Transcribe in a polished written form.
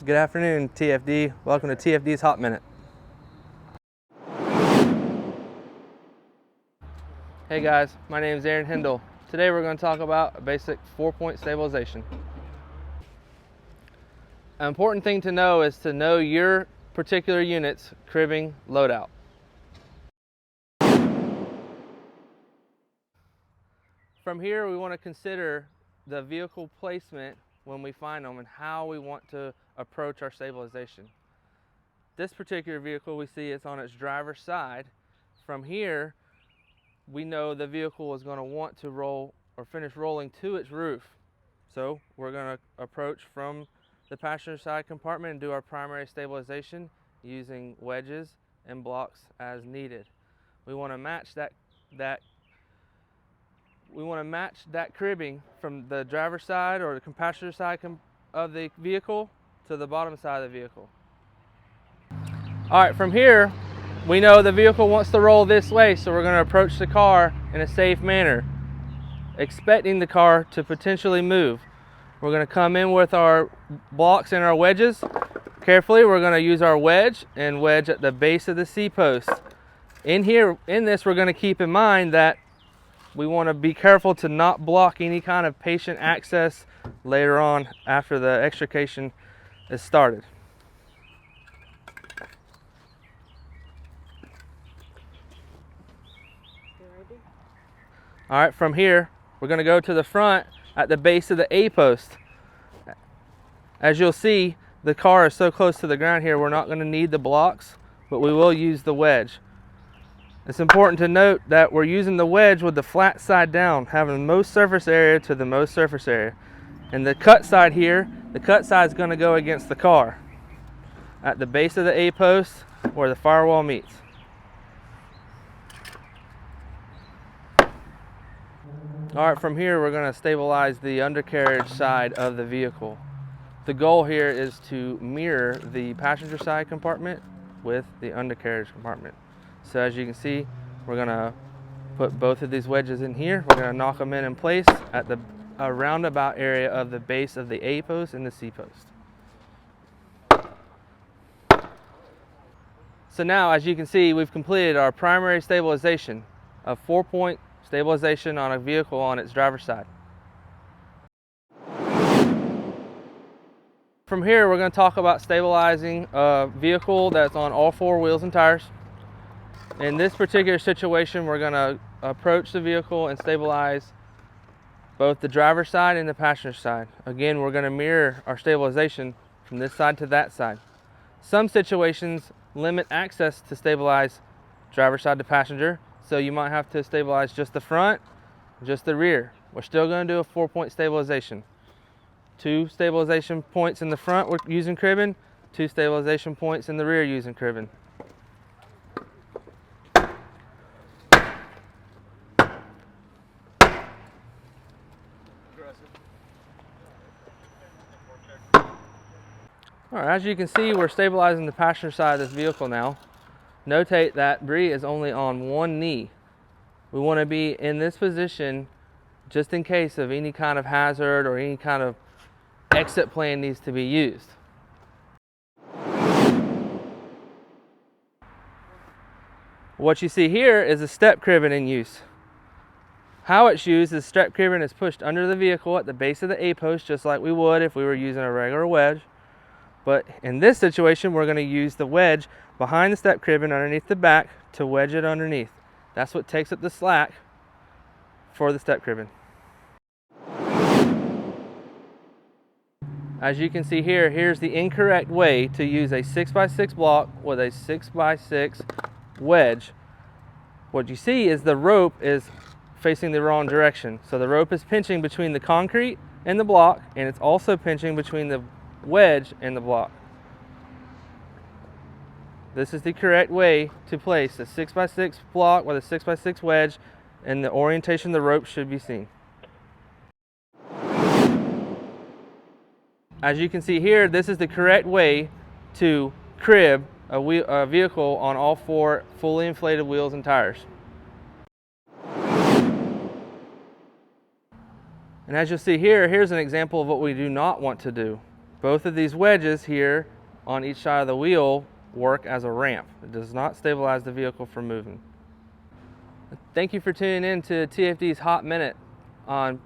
Good afternoon, TFD. Welcome to TFD's Hot Minute. Hey guys, my name is Aaron Hindle. Today we're going to talk about a basic 4-point stabilization. An important thing to know is to know your particular unit's cribbing loadout. From here, we want to consider the vehicle placement when we find them and how we want to approach our stabilization. This particular vehicle, we see it's on its driver's side. From here, we know the vehicle is going to want to roll or finish rolling to its roof. So we're going to approach from the passenger side compartment and do our primary stabilization using wedges and blocks as needed. We want to match that cribbing from the driver's side or the passenger side of the vehicle to the bottom side of the vehicle. All right, from here, we know the vehicle wants to roll this way, so we're going to approach the car in a safe manner, expecting the car to potentially move. We're going to come in with our blocks and our wedges. Carefully, we're going to use our wedge and wedge at the base of the C-post. In this, we're going to keep in mind that we want to be careful to not block any kind of patient access later on after the extrication is started. All right, from here, we're going to go to the front at the base of the A-post. As you'll see, the car is so close to the ground here, we're not going to need the blocks, but we will use the wedge. It's important to note that we're using the wedge with the flat side down, having the most surface area to the most surface area. And the cut side here, the cut side is going to go against the car at the base of the A-post where the firewall meets. All right, from here we're going to stabilize the undercarriage side of the vehicle. The goal here is to mirror the passenger side compartment with the undercarriage compartment. So as you can see, we're going to put both of these wedges in here. We're going to knock them in place at the roundabout area of the base of the A-post and the C-post. So now, as you can see, we've completed our primary stabilization of 4-point stabilization on a vehicle on its driver's side. From here, we're going to talk about stabilizing a vehicle that's on all 4 wheels and tires. In this particular situation, we're going to approach the vehicle and stabilize both the driver's side and the passenger side. Again, we're going to mirror our stabilization from this side to that side. Some situations limit access to stabilize driver's side to passenger, so you might have to stabilize just the front, just the rear. We're still going to do a 4-point stabilization. 2 stabilization points in the front we're using Cribbon, 2 stabilization points in the rear using Cribbon. All right, as you can see, we're stabilizing the passenger side of this vehicle now. Notate that Bree is only on one knee. We want to be in this position just in case of any kind of hazard or any kind of exit plan needs to be used. What you see here is a step cribbon in use. How it's used is step cribbon is pushed under the vehicle at the base of the A-post just like we would if we were using a regular wedge. But in this situation, we're going to use the wedge behind the step cribbon underneath the back to wedge it underneath. That's what takes up the slack for the step cribbon. As you can see here, here's the incorrect way to use a 6x6 block with a 6x6 wedge. What you see is the rope is facing the wrong direction. So the rope is pinching between the concrete and the block, and it's also pinching between the wedge and the block. This is the correct way to place a 6x6 block with a 6x6 wedge, and the orientation of the rope should be seen. As you can see here, this is the correct way to crib a vehicle on all 4 fully inflated wheels and tires. And as you'll see here, here's an example of what we do not want to do. Both of these wedges here on each side of the wheel work as a ramp. It does not stabilize the vehicle from moving. Thank you for tuning in to TFD's Hot Minute on